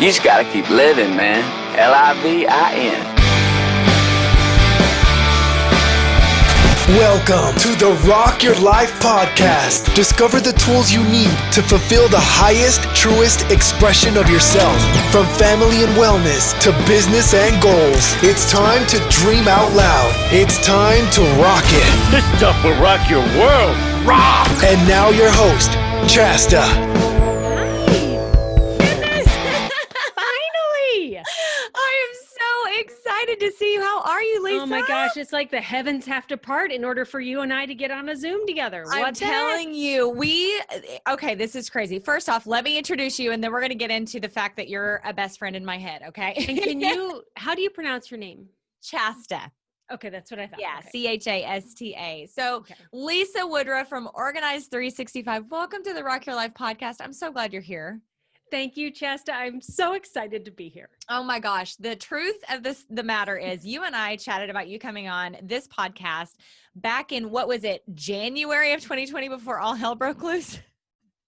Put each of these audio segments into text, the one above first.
You just gotta keep living, man. Livin. Welcome to the Rock Your Life podcast. Discover the tools you need to fulfill the highest, truest expression of yourself. From family and wellness to business and goals, it's time to dream out loud. It's time to rock it. This stuff will rock your world. Rock! And now your host, Chasta. Finally! I am so excited to see you. How are you, Lisa? Oh my gosh, it's like the heavens have to part in order for you and I to get on a Zoom together. I'm telling you, okay, this is crazy. First off, let me introduce you and then we're going to get into the fact that you're a best friend in my head, okay? And how do you pronounce your name? Chasta. Okay, that's what I thought. Yeah, okay. Chasta. So okay. Lisa Woodruff from Organized 365. Welcome to the Rock Your Life podcast. I'm so glad you're here. Thank you, Chasta. I'm so excited to be here. Oh my gosh. The truth of the matter is you and I chatted about you coming on this podcast back in, what was it, January of 2020 before all hell broke loose?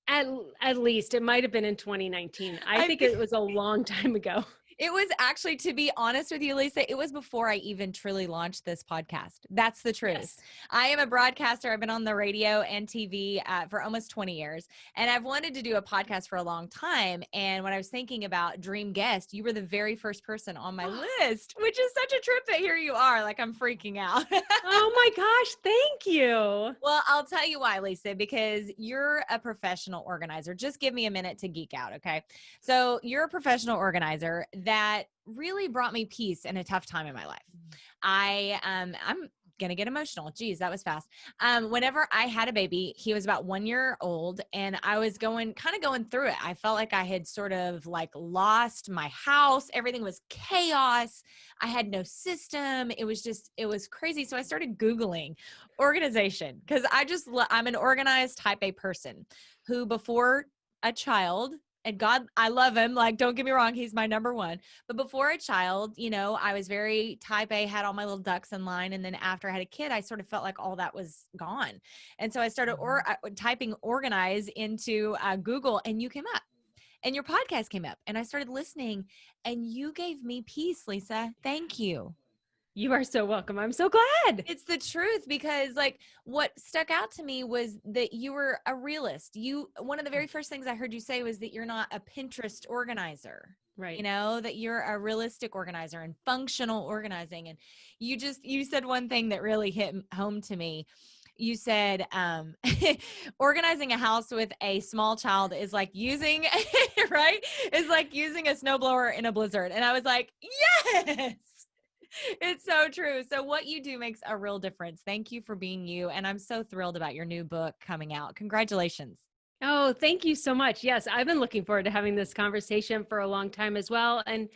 At least it might have been in 2019. I think it was a long time ago. It was actually, to be honest with you, Lisa, it was before I even truly launched this podcast. That's the truth. Yes. I am a broadcaster. I've been on the radio and TV for almost 20 years, and I've wanted to do a podcast for a long time. And when I was thinking about dream guest, you were the very first person on my list, which is such a trip that here you are. Like, I'm freaking out. Oh my gosh. Thank you. Well, I'll tell you why, Lisa, because you're a professional organizer. Just give me a minute to geek out. Okay. So you're a professional organizer that really brought me peace in a tough time in my life. I'm going to get emotional. Geez, that was fast. Whenever I had a baby, he was about 1 year old and I was going through it. I felt like I had sort of like lost my house. Everything was chaos. I had no system. It was crazy. So I started Googling organization because I'm an organized type A person who before a child, and God, I love him. Like, don't get me wrong. He's my number one. But before a child, I was very type A, had all my little ducks in line. And then after I had a kid, I sort of felt like all that was gone. And so I started typing organize into Google and you came up and your podcast came up and I started listening and you gave me peace, Lisa. Thank you. You are so welcome. I'm so glad. It's the truth because like what stuck out to me was that you were a realist. One of the very first things I heard you say was that you're not a Pinterest organizer, right? That you're a realistic organizer and functional organizing. And you said one thing that really hit home to me. You said, organizing a house with a small child is like using, right? Is like using a snowblower in a blizzard. And I was like, yes. It's so true. So what you do makes a real difference. Thank you for being you. And I'm so thrilled about your new book coming out. Congratulations. Oh, thank you so much. Yes, I've been looking forward to having this conversation for a long time as well. And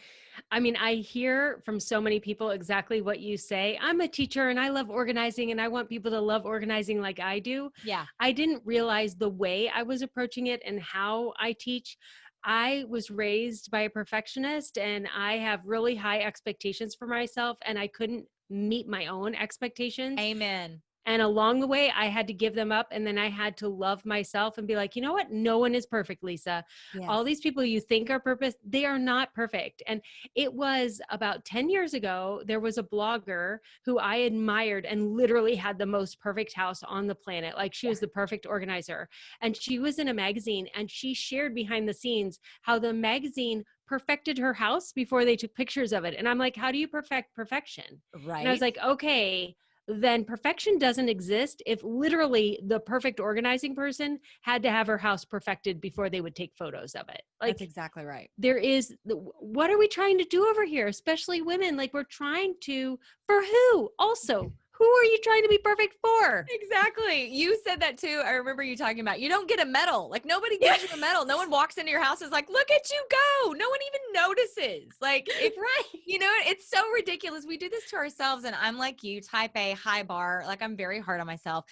I mean, I hear from so many people exactly what you say. I'm a teacher and I love organizing and I want people to love organizing like I do. Yeah. I didn't realize the way I was approaching it and how I teach. I was raised by a perfectionist and I have really high expectations for myself and I couldn't meet my own expectations. Amen. And along the way, I had to give them up and then I had to love myself and be like, you know what? No one is perfect, Lisa. Yes. All these people you think are perfect, they are not perfect. And it was about 10 years ago, there was a blogger who I admired and literally had the most perfect house on the planet. Like she was the perfect organizer. And she was in a magazine and she shared behind the scenes how the magazine perfected her house before they took pictures of it. And I'm like, how do you perfect perfection? Right. And I was like, okay, then perfection doesn't exist if literally the perfect organizing person had to have her house perfected before they would take photos of it. Like, that's exactly right. What are we trying to do over here? Especially women, like we're trying to, for who? Also, who are you trying to be perfect for? Exactly. You said that too. I remember you talking about, you don't get a medal. Like nobody gives you a medal. No one walks into your house and is like, look at you go. No one even notices. Like, right. It's so ridiculous. We do this to ourselves. And I'm like you, type A, high bar. Like I'm very hard on myself.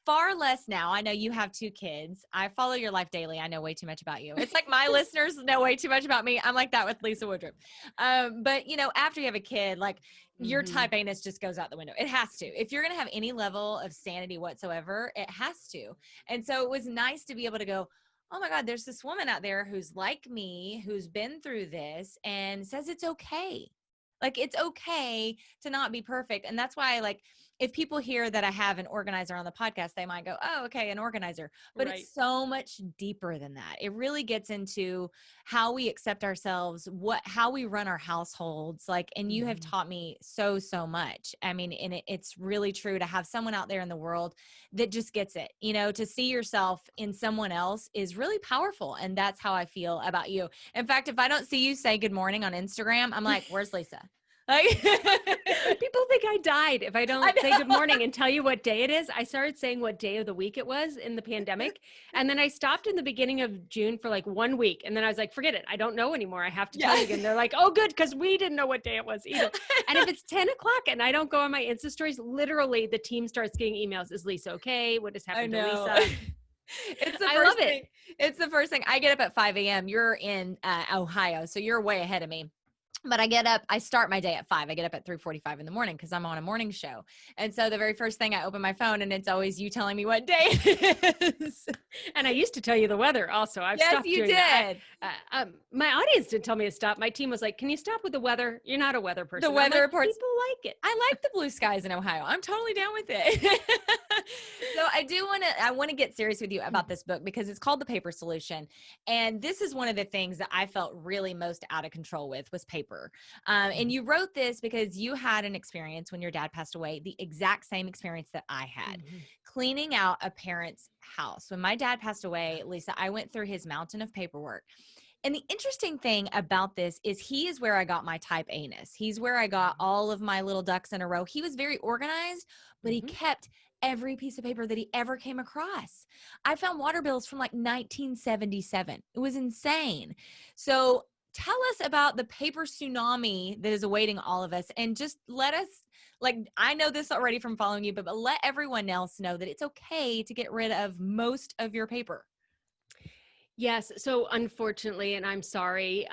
Far less now. I know you have 2 kids. I follow your life daily. I know way too much about you. It's like my listeners know way too much about me. I'm like that with Lisa Woodruff. But after you have a kid, like your type A-ness just goes out the window. It has to. If you're going to have any level of sanity whatsoever, it has to. And so it was nice to be able to go, oh my God, there's this woman out there who's like me, who's been through this and says it's okay. Like, it's okay to not be perfect. And that's why, like, if people hear that I have an organizer on the podcast, they might go, oh, okay, an organizer. But Right. it's so much deeper than that. It really gets into how we accept ourselves, how we run our households. Like, and you have taught me so much. I mean, and it's really true to have someone out there in the world that just gets it. You know, to see yourself in someone else is really powerful. And that's how I feel about you. In fact, if I don't see you say good morning on Instagram, I'm like, where's Lisa? Like, people think I died if I don't say good morning and tell you what day it is. I started saying what day of the week it was in the pandemic. And then I stopped in the beginning of June for like 1 week. And then I was like, forget it. I don't know anymore. I have to tell you again. They're like, oh, good. Because we didn't know what day it was either. And if it's 10 o'clock and I don't go on my Insta stories, literally the team starts getting emails. Is Lisa okay? What has happened to Lisa? It's the I first love it. thing. It's the first thing. I get up at 5 a.m. You're in Ohio, so you're way ahead of me. But I start my day at 5. I get up at 3:45 in the morning because I'm on a morning show. And so the very first thing, I open my phone and it's always you telling me what day it is. And I used to tell you the weather also. I've Yes, stopped you doing did. that. My audience didn't tell me to stop. My team was like, can you stop with the weather? You're not a weather person. The weather like, reports. People like it. I like the blue skies in Ohio. I'm totally down with it. So I want to get serious with you about this book because it's called The Paper Solution. And this is one of the things that I felt really most out of control with was paper. And you wrote this because you had an experience when your dad passed away, the exact same experience that I had, cleaning out a parent's house. When my dad passed away, Lisa, I went through his mountain of paperwork. And the interesting thing about this is he is where I got my type A-ness. He's where I got all of my little ducks in a row. He was very organized, but he kept every piece of paper that he ever came across. I found water bills from like 1977. It was insane. So tell us about the paper tsunami that is awaiting all of us, and just let us, like, I know this already from following you, but let everyone else know that it's okay to get rid of most of your paper. Yes. So unfortunately, and I'm sorry,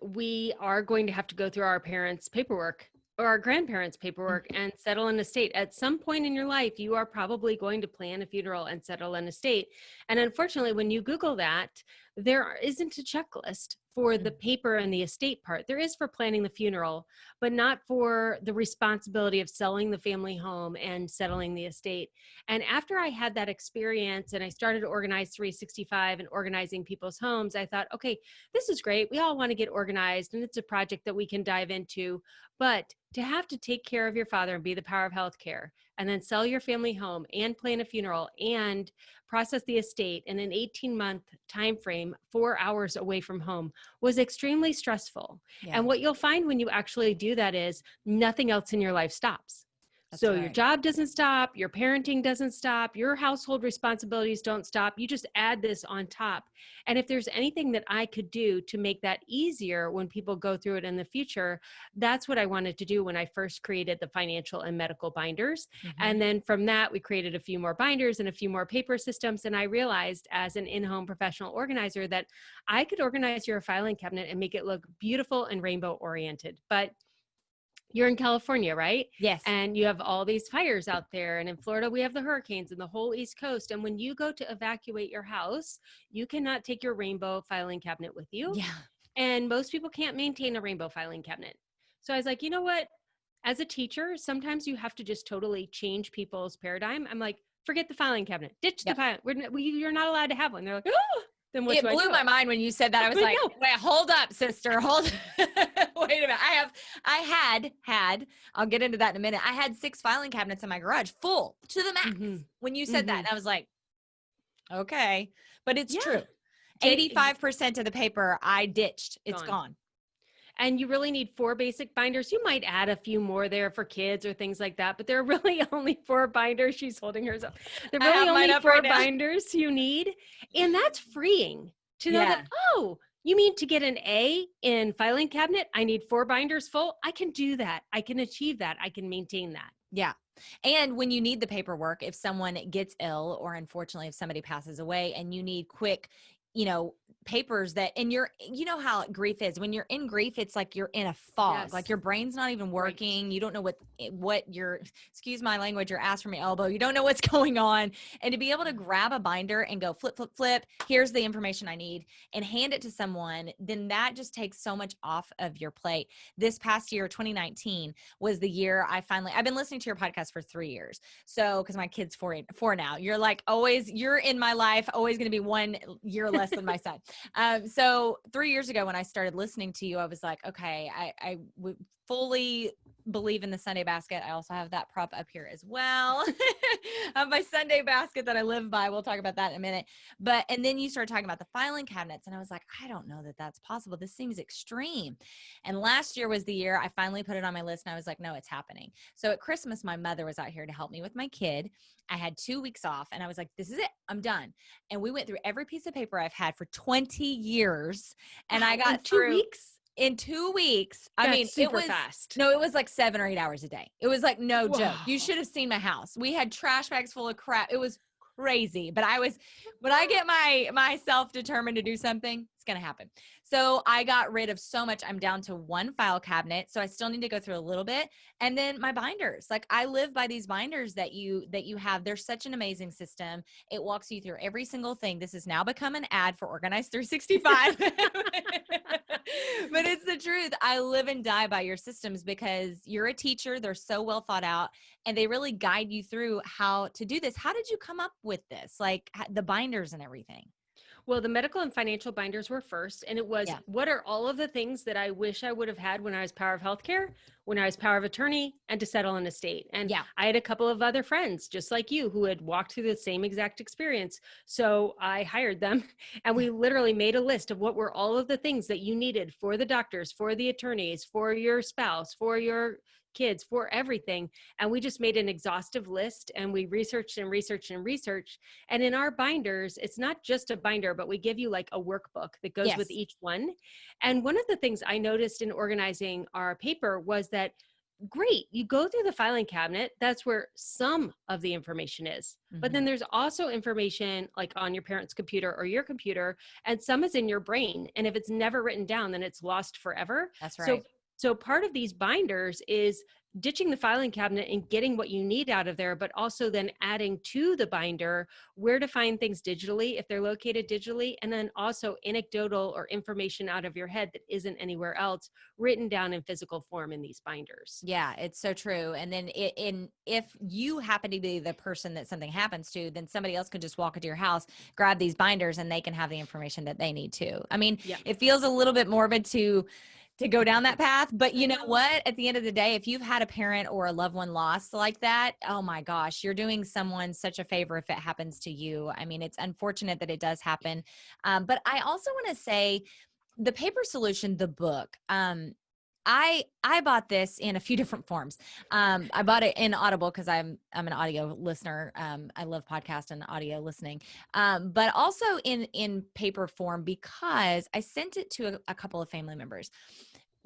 we are going to have to go through our parents' paperwork or our grandparents' paperwork and settle an estate. At some point in your life, you are probably going to plan a funeral and settle an estate. And unfortunately, when you Google that, there isn't a checklist for the paper and the estate part. There is for planning the funeral, but not for the responsibility of selling the family home and settling the estate. And after I had that experience and I started to organize 365 and organizing people's homes, I thought, okay, this is great. We all want to get organized and it's a project that we can dive into. But to have to take care of your father and be the power of healthcare and then sell your family home and plan a funeral and process the estate in an 18-month time frame, 4 hours away from home, was extremely stressful. Yeah. And what you'll find when you actually do that is nothing else in your life stops. That's so right. your job doesn't stop, your parenting doesn't stop, your household responsibilities don't stop. You just add this on top. And if there's anything that I could do to make that easier when people go through it in the future, that's what I wanted to do when I first created the financial and medical binders. And then from that, we created a few more binders and a few more paper systems. And I realized as an in-home professional organizer that I could organize your filing cabinet and make it look beautiful and rainbow oriented. But you're in California, right? Yes. And you have all these fires out there. And in Florida, we have the hurricanes and the whole East Coast. And when you go to evacuate your house, you cannot take your rainbow filing cabinet with you. Yeah. And most people can't maintain a rainbow filing cabinet. So I was like, you know what? As a teacher, sometimes you have to just totally change people's paradigm. I'm like, forget the filing cabinet. Ditch the filing. You're not allowed to have one. They're like, oh. Then what It do I blew do? my mind when you said that. I was like, wait, hold up, sister. Hold. Wait a minute. I had, I'll get into that in a minute. I had 6 filing cabinets in my garage full to the max when you said that. And I was like, okay, but it's true. 85% of the paper I ditched. It's gone. And you really need 4 basic binders. You might add a few more there for kids or things like that, but there are really only 4 binders. She's holding hers up. There are really only 4 binders you need. And that's freeing to know that, oh, you mean to get an A in filing cabinet? I need 4 binders full. I can do that. I can achieve that. I can maintain that. Yeah. And when you need the paperwork, if someone gets ill or unfortunately if somebody passes away and you need quick papers that, and you know how grief is. When you're in grief, it's like you're in a fog, Yes. like your brain's not even working. Right. You don't know what your, excuse my language, your ass from your elbow. You don't know what's going on. And to be able to grab a binder and go flip, flip, flip, here's the information I need, and hand it to someone, then that just takes so much off of your plate. This past year, 2019, was the year I've been listening to your podcast for 3 years. So, cause my kid's four now, you're like you're in my life, always going to be 1 year less than my son. So 3 years ago when I started listening to you, I was like, okay, I would fully believe in the Sunday basket. I also have that prop up here as well. My Sunday basket that I live by. We'll talk about that in a minute. And then you started talking about the filing cabinets, and I was like, I don't know that that's possible. This seems extreme. And last year was the year I finally put it on my list, and I was like, no, it's happening. So at Christmas, my mother was out here to help me with my kid. I had 2 weeks off, and I was like, this is it. I'm done. And we went through every piece of paper I've had for 20 years. And I got through 2 weeks. In 2 weeks. That's It super was fast. No, it was like 7 or 8 hours a day. It was like no joke. Wow. You should have seen my house. We had trash bags full of crap. It was crazy. But when I get myself determined to do something, it's going to happen. So I got rid of so much. I'm down to 1 file cabinet. So I still need to go through a little bit. And then my binders, like I live by these binders that you have. They're such an amazing system. It walks you through every single thing. This has now become an ad for Organized 365. But it's the truth. I live and die by your systems because you're a teacher. They're so well thought out, and they really guide you through how to do this. How did you come up with this? Like the binders and everything? Well, the medical and financial binders were first, and it was, what are all of the things that I wish I would have had when I was power of healthcare, when I was power of attorney, and to settle an estate. And I had a couple of other friends, just like you, who had walked through the same exact experience. So I hired them, and we literally made a list of what were all of the things that you needed for the doctors, for the attorneys, for your spouse, for your kids, for everything. And we just made an exhaustive list, and we researched and researched and researched. And in our binders, it's not just a binder, but we give you like a workbook that goes with each one. And one of the things I noticed in organizing our paper was that, great, you go through the filing cabinet, that's where some of the information is. Mm-hmm. But then there's also information like on your parents' computer or your computer, and some is in your brain. And if it's never written down, then it's lost forever. That's right. So part of these binders is ditching the filing cabinet and getting what you need out of there, but also then adding to the binder where to find things digitally, if they're located digitally, and then also anecdotal or information out of your head that isn't anywhere else written down in physical form in these binders. Yeah, it's so true. And then if you happen to be the person that something happens to, then somebody else could just walk into your house, grab these binders, and they can have the information that they need too. I mean, It feels a little bit morbid to go down that path. But you know what? At the end of the day, if you've had a parent or a loved one lost like that, oh my gosh, you're doing someone such a favor if it happens to you. I mean, it's unfortunate that it does happen. But I also want to say the Paper Solution, the book, I bought this in a few different forms. I bought it in Audible because I'm an audio listener. I love podcast and audio listening, but also in paper form because I sent it to a couple of family members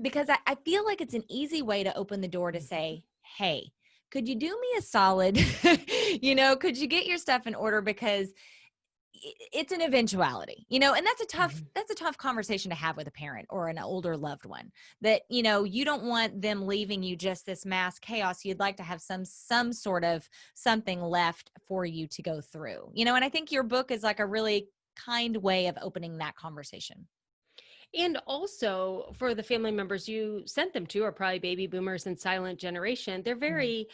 because I feel like it's an easy way to open the door to say, hey, could you do me a solid? Could you get your stuff in order? Because it's an eventuality, and that's a tough conversation to have with a parent or an older loved one that, you don't want them leaving you just this mass chaos. You'd like to have some sort of something left for you to go through, and I think your book is like a really kind way of opening that conversation. And also for the family members you sent them to are probably baby boomers and silent generation. They're very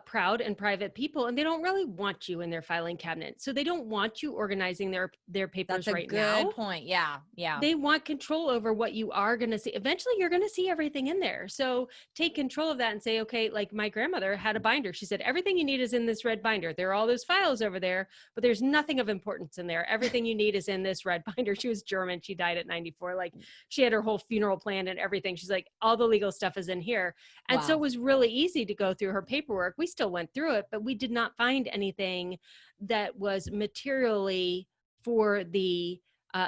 proud and private people, and they don't really want you in their filing cabinet. So they don't want you organizing their papers right now. That's a good point. Yeah. Yeah. They want control over what you are going to see. Eventually you're going to see everything in there. So take control of that and say, okay, like my grandmother had a binder. She said, everything you need is in this red binder. There are all those files over there, but there's nothing of importance in there. Everything you need is in this red binder. She was German. She died at 94. Like she had her whole funeral planned and everything. She's like, all the legal stuff is in here. And so it was really easy to go through her paperwork. We still went through it, but we did not find anything that was materially for the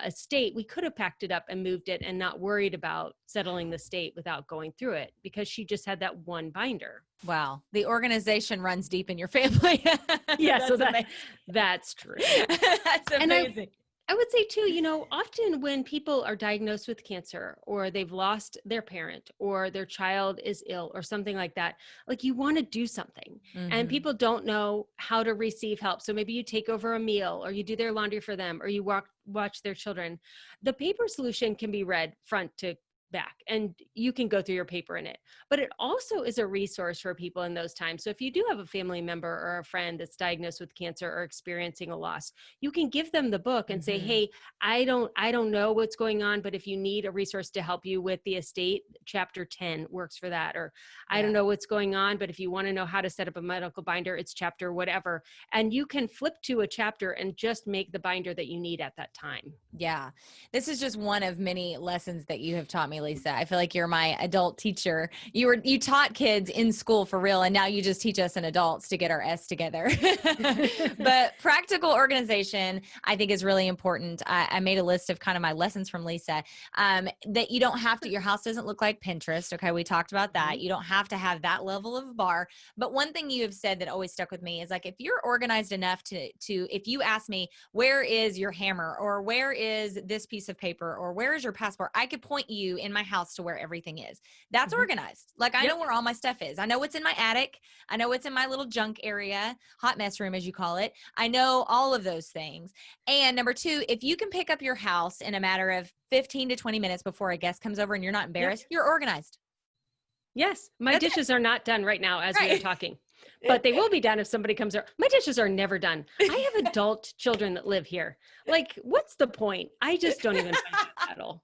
estate. We could have packed it up and moved it and not worried about settling the estate without going through it because she just had that one binder. Wow. The organization runs deep in your family. Yeah, that's true. That's amazing. I would say too, often when people are diagnosed with cancer or they've lost their parent or their child is ill or something like that, like you want to do something and people don't know how to receive help. So maybe you take over a meal or you do their laundry for them or you watch their children. The paper solution can be read front to back and you can go through your paper in it, but it also is a resource for people in those times. So if you do have a family member or a friend that's diagnosed with cancer or experiencing a loss, you can give them the book and say, hey, I don't know what's going on, but if you need a resource to help you with the estate, chapter 10 works for that. Or I don't know what's going on, but if you want to know how to set up a medical binder, it's chapter whatever. And you can flip to a chapter and just make the binder that you need at that time. Yeah. This is just one of many lessons that you have taught me, Lisa. I feel like you're my adult teacher. You taught kids in school for real, and now you just teach us in adults to get our S together. But practical organization, I think, is really important. I made a list of kind of my lessons from Lisa, that you don't have to, your house doesn't look like Pinterest. Okay. We talked about that. You don't have to have that level of bar. But one thing you have said that always stuck with me is like, if you're organized enough to if you ask me, where is your hammer or where is this piece of paper or where is your passport, I could point you in my house to where everything is. That's organized. Like I know where all my stuff is. I know what's in my attic. I know what's in my little junk area, hot mess room, as you call it. I know all of those things. And number two, if you can pick up your house in a matter of 15 to 20 minutes before a guest comes over and you're not embarrassed, you're organized. Yes. My dishes are not done right now as we are talking, but they will be done if somebody comes over. My dishes are never done. I have adult children that live here. Like, what's the point? I just don't even find it at all.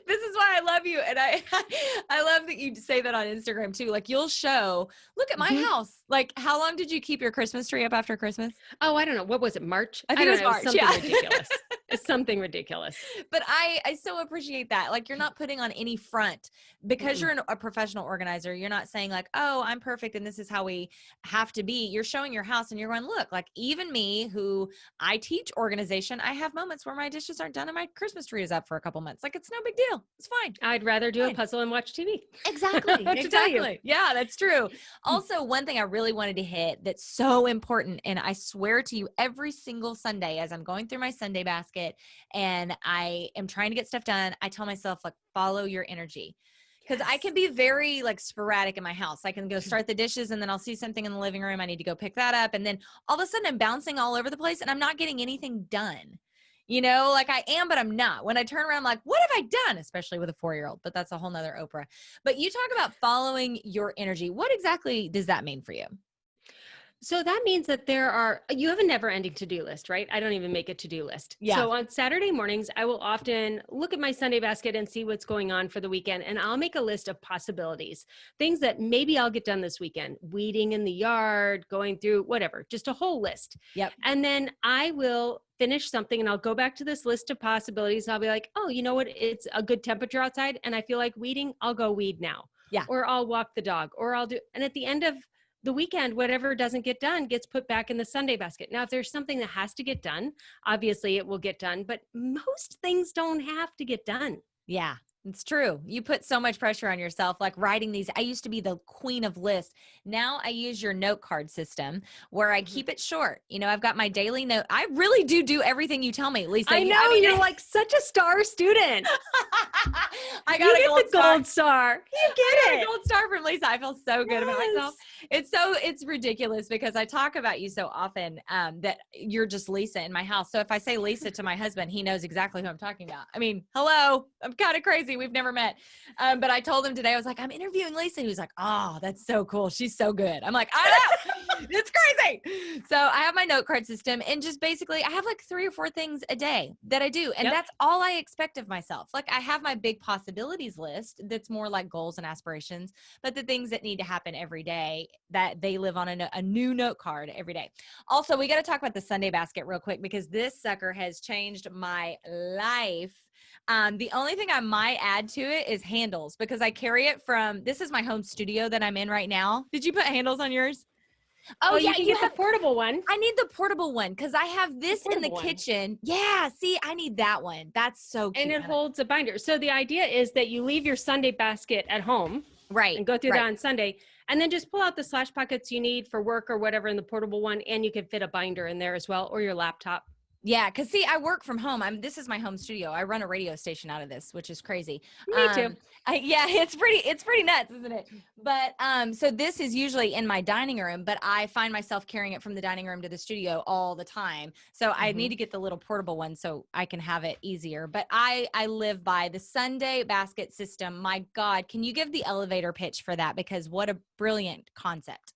This is why I love you. And I love that you say that on Instagram too. Like you'll show, look at my house. Like how long did you keep your Christmas tree up after Christmas? Oh, I don't know. What was it? March? I think it was March. Something ridiculous. It's something ridiculous. But I so appreciate that. Like you're not putting on any front because you're a professional organizer. You're not saying like, oh, I'm perfect and this is how we have to be. You're showing your house and you're going, look, like even me who I teach organization, I have moments where my dishes aren't done and my Christmas tree is up for a couple months. Like it's no big deal. It's fine. I'd rather do a puzzle and watch TV. Exactly. Exactly. Yeah, that's true. Also, one thing I really wanted to hit that's so important, and I swear to you every single Sunday as I'm going through my Sunday basket and I am trying to get stuff done, I tell myself like, follow your energy. Because I can be very like sporadic in my house. I can go start the dishes and then I'll see something in the living room. I need to go pick that up. And then all of a sudden I'm bouncing all over the place and I'm not getting anything done. You know, like I am, but I'm not. When I turn around, I'm like, what have I done? Especially with a 4-year-old, but that's a whole nother Oprah. But you talk about following your energy. What exactly does that mean for you? So that means that you have a never ending to-do list, right? I don't even make a to-do list. Yeah. So on Saturday mornings, I will often look at my Sunday basket and see what's going on for the weekend. And I'll make a list of possibilities, things that maybe I'll get done this weekend, weeding in the yard, going through whatever, just a whole list. Yep. And then I will finish something and I'll go back to this list of possibilities. I'll be like, oh, you know what? It's a good temperature outside and I feel like weeding. I'll go weed now. Yeah. Or I'll walk the dog and at the end of the weekend, whatever doesn't get done gets put back in the Sunday basket. Now, if there's something that has to get done, obviously it will get done, but most things don't have to get done. Yeah, it's true. You put so much pressure on yourself, like writing these. I used to be the queen of lists. Now I use your note card system where I keep it short. You know, I've got my daily note. I really do everything you tell me, Lisa. I know you're like such a star student. I got a gold star. You get a gold star from Lisa. I feel so good about myself. It's ridiculous because I talk about you so often that you're just Lisa in my house. So if I say Lisa to my husband, he knows exactly who I'm talking about. I mean, hello, I'm kind of crazy. We've never met. But I told him today, I was like, I'm interviewing Lisa. He was like, oh, that's so cool. She's so good. I'm like, I know. It's crazy. So I have my note card system and just basically I have like 3 or 4 things a day that I do. And that's all I expect of myself. Like I have my big possibilities list that's more like goals and aspirations, but the things that need to happen every day that they live on a new note card every day. Also, we got to talk about the Sunday basket real quick because this sucker has changed my life. The only thing I might add to it is handles because I carry it from, this is my home studio that I'm in right now. Did you put handles on yours? Oh yeah, you get the portable one. I need the portable one because I have this in the kitchen. Yeah, see, I need that one. That's so cute. And it holds a binder. So the idea is that you leave your Sunday basket at home. Right. And go through that on Sunday. And then just pull out the slash pockets you need for work or whatever in the portable one. And you can fit a binder in there as well or your laptop. Yeah, because see, I work from home. This is my home studio. I run a radio station out of this, which is crazy. Me too. Yeah, it's pretty nuts, isn't it? But so this is usually in my dining room, but I find myself carrying it from the dining room to the studio all the time. So I need to get the little portable one so I can have it easier. But I live by the Sunday basket system. My God, can you give the elevator pitch for that? Because what a brilliant concept.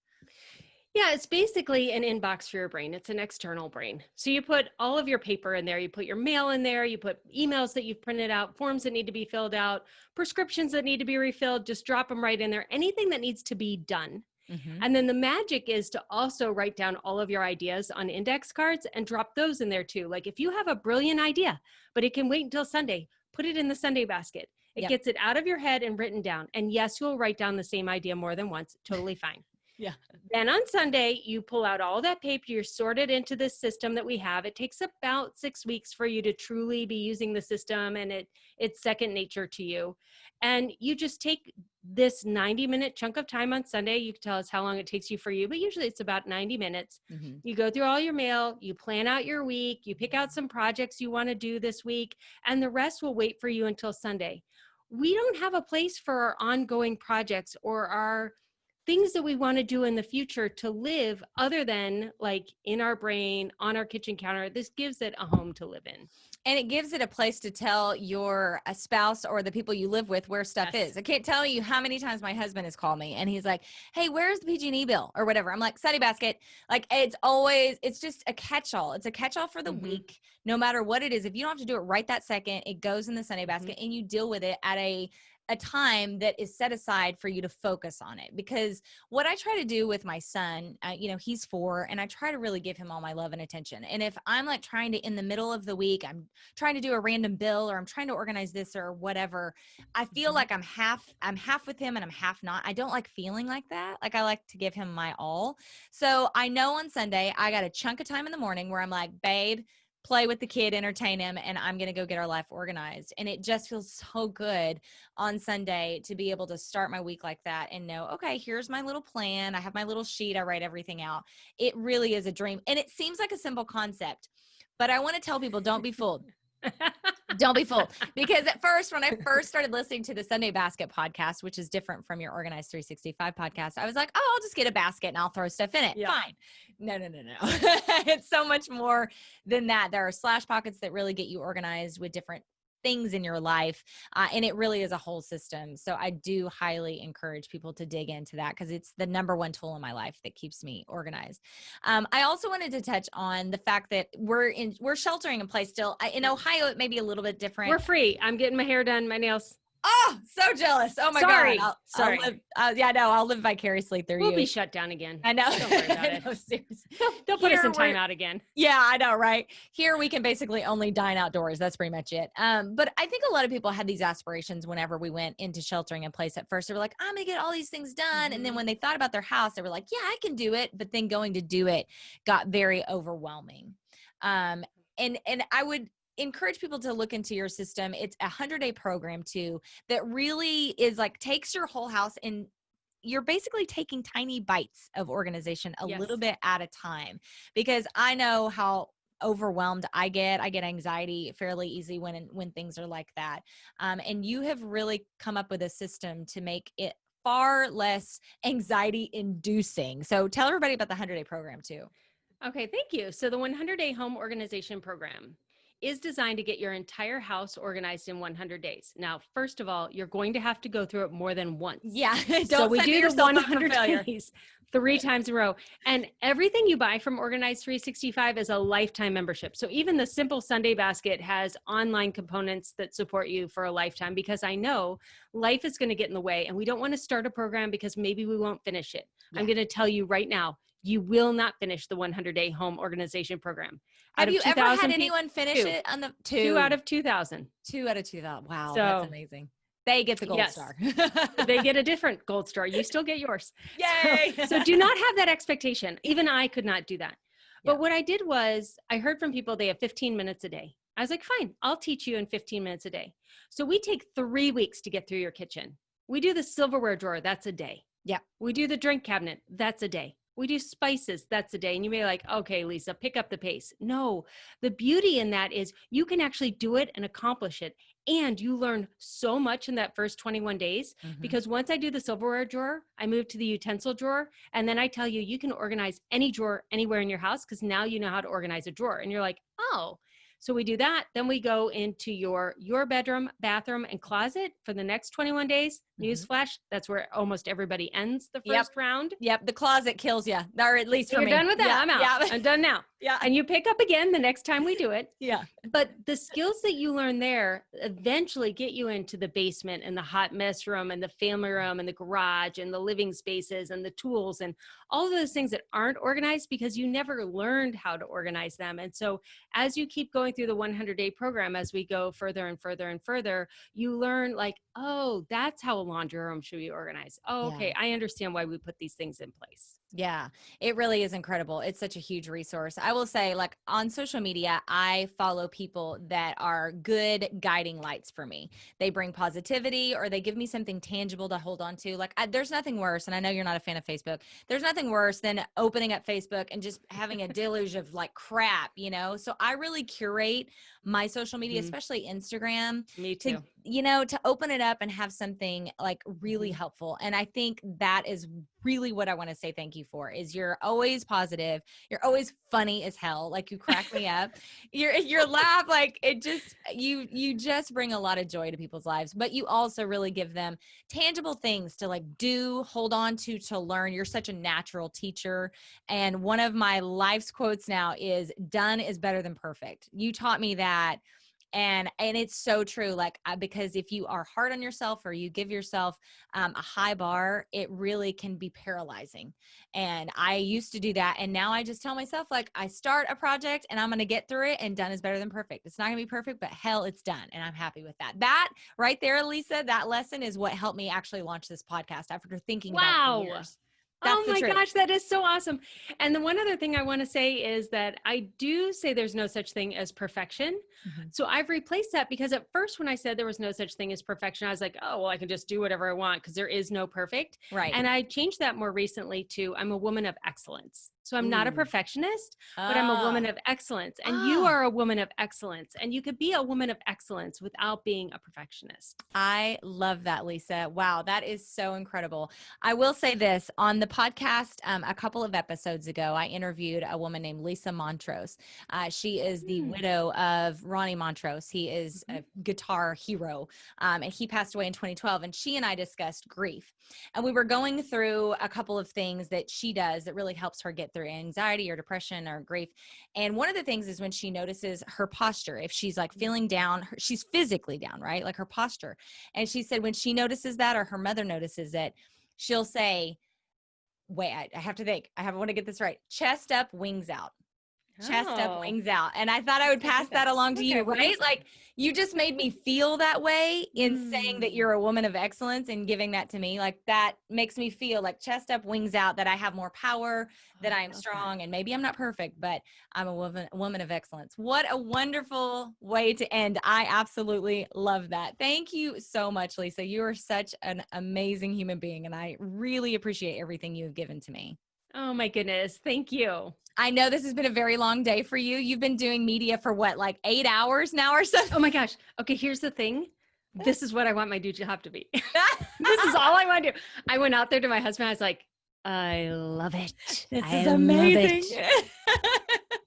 Yeah, it's basically an inbox for your brain. It's an external brain. So you put all of your paper in there, you put your mail in there, you put emails that you've printed out, forms that need to be filled out, prescriptions that need to be refilled, just drop them right in there, anything that needs to be done. And then the magic is to also write down all of your ideas on index cards and drop those in there too. Like if you have a brilliant idea, but it can wait until Sunday, put it in the Sunday basket. It gets it out of your head and written down. And yes, you'll write down the same idea more than once. Totally fine. Yeah. Then on Sunday, you pull out all that paper, you sort it into this system that we have. It takes about 6 weeks for you to truly be using the system, and it's second nature to you. And you just take this 90-minute chunk of time on Sunday. You can tell us how long it takes you for you, but usually it's about 90 minutes. You go through all your mail, you plan out your week, you pick out some projects you want to do this week, and the rest will wait for you until Sunday. We don't have a place for our ongoing projects or our things that we want to do in the future to live other than like in our brain, on our kitchen counter. This gives it a home to live in. And it gives it a place to tell your spouse or the people you live with where stuff is. I can't tell you how many times my husband has called me and he's like, hey, where's the PG&E bill or whatever? I'm like, Sunday basket. Like it's just a catch-all. It's a catch-all for the week, no matter what it is. If you don't have to do it right that second, it goes in the Sunday basket and you deal with it at a time that is set aside for you to focus on it. Because what I try to do with my son, he's 4 and I try to really give him all my love and attention. And if I'm like trying to, in the middle of the week, I'm trying to do a random bill or I'm trying to organize this or whatever, I feel like I'm half with him and I'm half not. I don't like feeling like that. Like I like to give him my all. So I know on Sunday, I got a chunk of time in the morning where I'm like, babe, play with the kid, entertain him, and I'm going to go get our life organized. And it just feels so good on Sunday to be able to start my week like that and know, okay, here's my little plan. I have my little sheet. I write everything out. It really is a dream. And it seems like a simple concept, but I want to tell people, don't be fooled. Don't be fooled. Because at first, when I first started listening to the Sunday Basket podcast, which is different from your Organized 365 podcast, I was like, oh, I'll just get a basket and I'll throw stuff in it. Yeah. Fine. No. It's so much more than that. There are slash pockets that really get you organized with different things in your life. And it really is a whole system. So I do highly encourage people to dig into that because it's the number one tool in my life that keeps me organized. I also wanted to touch on the fact that we're sheltering in place still. In Ohio, it may be a little bit different. We're free. I'm getting my hair done, my nails. Oh, so jealous. Oh my God. Sorry. I'll live vicariously through you. We'll be shut down again. I know. Don't worry about it. No, seriously. They'll put us in timeout again. Yeah, I know, right? Here we can basically only dine outdoors. That's pretty much it. But I think a lot of people had these aspirations whenever we went into sheltering in place. At first, they were like, I'm going to get all these things done. And then when they thought about their house, they were like, yeah, I can do it. But then going to do it got very overwhelming. And I would encourage people to look into your system. It's a 100-day program too, that really is like takes your whole house and you're basically taking tiny bites of organization a little bit at a time, because I know how overwhelmed I get anxiety fairly easy when things are like that. And you have really come up with a system to make it far less anxiety inducing. So tell everybody about the 100-day program too. Okay. Thank you. So the 100-day home organization program is designed to get your entire house organized in 100 days. Now, first of all, you're going to have to go through it more than once. Yeah. So we do the 100 days 3 times in a row. And everything you buy from Organized 365 is a lifetime membership. So even the simple Sunday basket has online components that support you for a lifetime, because I know life is going to get in the way and we don't want to start a program because maybe we won't finish it. Yeah. I'm going to tell you right now, you will not finish the 100-day home organization program. Have you ever had anyone finish it on the 2 out of 2,000? 2 out of 2,000. Wow, that's amazing. They get the gold star. They get a different gold star. You still get yours. Yay! So do not have that expectation. Even I could not do that. But what I did was I heard from people they have 15 minutes a day. I was like, fine, I'll teach you in 15 minutes a day. So we take 3 weeks to get through your kitchen. We do the silverware drawer. That's a day. Yeah. We do the drink cabinet. That's a day. We do spices. That's the day. And you may be like, okay, Lisa, pick up the pace. No, the beauty in that is you can actually do it and accomplish it. And you learn so much in that first 21 days, because once I do the silverware drawer, I move to the utensil drawer. And then I tell you, you can organize any drawer anywhere in your house, because now you know how to organize a drawer. And you're like, oh, so we do that. Then we go into your bedroom, bathroom, and closet for the next 21 days. Newsflash, that's where almost everybody ends the first round. Yep. The closet kills you, or at least for You're me. done with that. I'm out. Yeah. I'm done now. Yeah. And you pick up again the next time we do it. Yeah. But the skills that you learn there eventually get you into the basement and the hot mess room and the family room and the garage and the living spaces and the tools and all of those things that aren't organized because you never learned how to organize them. And so as you keep going through the 100-day program, as we go further and further and further, you learn like, oh, that's how a laundry room should be organized. Oh, okay. I understand why we put these things in place. Yeah, it really is incredible. It's such a huge resource. I will say, like on social media, I follow people that are good guiding lights for me. They bring positivity or they give me something tangible to hold on to. Like there's nothing worse. And I know you're not a fan of Facebook. There's nothing worse than opening up Facebook and just having a deluge of like crap, you know? So I really curate my social media, especially Instagram. Me too. To open it up and have something like really helpful. And I think that is really what I want to say thank you for is you're always positive. You're always funny as hell. Like you crack me up. Your laugh, like it just, you just bring a lot of joy to people's lives, but you also really give them tangible things to like do, hold on to learn. You're such a natural teacher. And one of my life's quotes now is done is better than perfect. You taught me that. And it's so true. Like, because if you are hard on yourself or you give yourself a high bar, it really can be paralyzing. And I used to do that. And now I just tell myself, like, I start a project and I'm going to get through it and done is better than perfect. It's not going to be perfect, but hell, it's done. And I'm happy with that. That right there, Lisa, that lesson is what helped me actually launch this podcast after thinking about it for years. That's oh my gosh, that is so awesome. And the one other thing I want to say is that I do say there's no such thing as perfection. So I've replaced that because at first when I said there was no such thing as perfection, I was like, oh, well, I can just do whatever I want because there is no perfect. Right. And I changed that more recently to I'm a woman of excellence. So I'm not a perfectionist, but I'm a woman of excellence. And you are a woman of excellence. And you could be a woman of excellence without being a perfectionist. I love that, Lisa. Wow, that is so incredible. I will say this, on the podcast a couple of episodes ago, I interviewed a woman named Lisa Montrose. She is the widow of Ronnie Montrose. He is a guitar hero, and he passed away in 2012. And she and I discussed grief. And we were going through a couple of things that she does that really helps her get through anxiety or depression or grief. And one of the things is when she notices her posture, if she's like feeling down, she's physically down, right? Like her posture. And she said when she notices that, or her mother notices it, she'll say, wait, I have to think. I want to get this right. Chest up, wings out. Chest up, wings out. And I thought I would pass that along to you, right? Like you just made me feel that way in saying that you're a woman of excellence and giving that to me. Like that makes me feel like chest up, wings out, that I have more power, that I am strong, and maybe I'm not perfect, but I'm a woman of excellence. What a wonderful way to end. I absolutely love that. Thank you so much, Lisa. You are such an amazing human being, and I really appreciate everything you have given to me. Oh my goodness. Thank you. I know this has been a very long day for you. You've been doing media for what, like 8 hours now or so? Oh my gosh. Okay, here's the thing. This is what I want my new job to be. This is all I want to do. I went out there to my husband. I was like, I love it. This is amazing.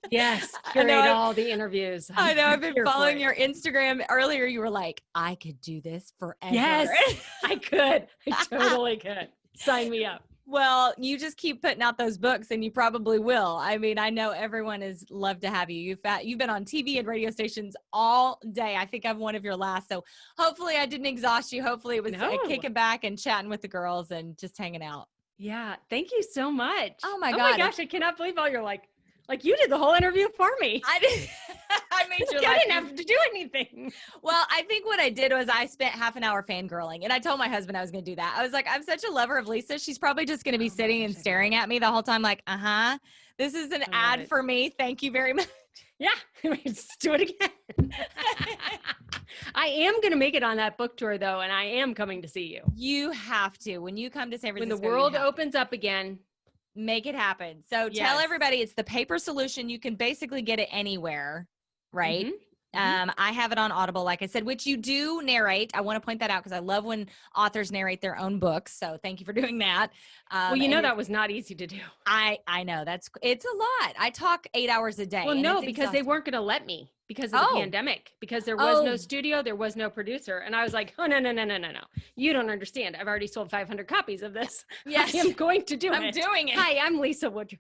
Yes. Curate all the interviews. I know. I've been following your Instagram. Earlier, you were like, I could do this forever. Yes, I could. I totally could. Sign me up. Well, you just keep putting out those books and you probably will. I mean, I know everyone has loved to have you. You've been on TV and radio stations all day. I think I'm one of your last. So hopefully I didn't exhaust you. Hopefully it was kicking back and chatting with the girls and just hanging out. Yeah. Thank you so much. Oh my God. Oh my gosh. I cannot believe all you're like you did the whole interview for me. I did. I made your life. I didn't have to do anything. Well, I think what I did was I spent half an hour fangirling, and I told my husband I was going to do that. I was like, I'm such a lover of Lisa. She's probably just going to be sitting and staring at me the whole time like, this is an ad for me. Thank you very much. Yeah. Let's do it again. I am going to make it on that book tour though. And I am coming to see you. You have to, when you come to San Francisco. When the world opens up again, Make it happen. So tell everybody it's the paper solution. You can basically get it anywhere, right? I have it on Audible, like I said, which you do narrate. I want to point that out because I love when authors narrate their own books. So thank you for doing that. Well, you know, that was not easy to do. I know it's a lot. I talk 8 hours a day. Well, no, because they weren't going to let me because of the pandemic, because there was no studio, there was no producer. And I was like, oh, no. You don't understand. I've already sold 500 copies of this. Yes. I am going to do it. I'm doing it. Hi, I'm Lisa Woodruff.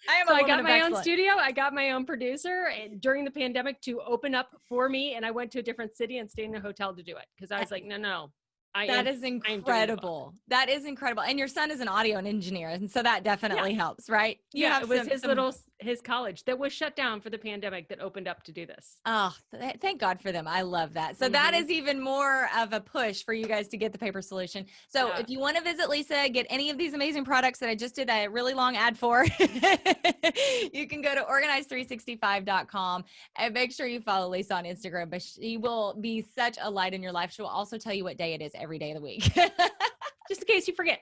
I got my own studio. I got my own producer during the pandemic to open up for me. And I went to a different city and stayed in a hotel to do it. Because I was like, no. That is incredible. That is incredible. And your son is an audio engineer. And so that definitely helps, right? It was his college that was shut down for the pandemic that opened up to do this. Oh, thank God for them. I love that. So that is even more of a push for you guys to get the paper solution. So if you want to visit Lisa, get any of these amazing products that I just did a really long ad for, you can go to organize365.com and make sure you follow Lisa on Instagram, but she will be such a light in your life. She will also tell you what day it is every day of the week. Just in case you forget.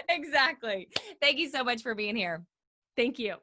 Exactly. Thank you so much for being here. Thank you.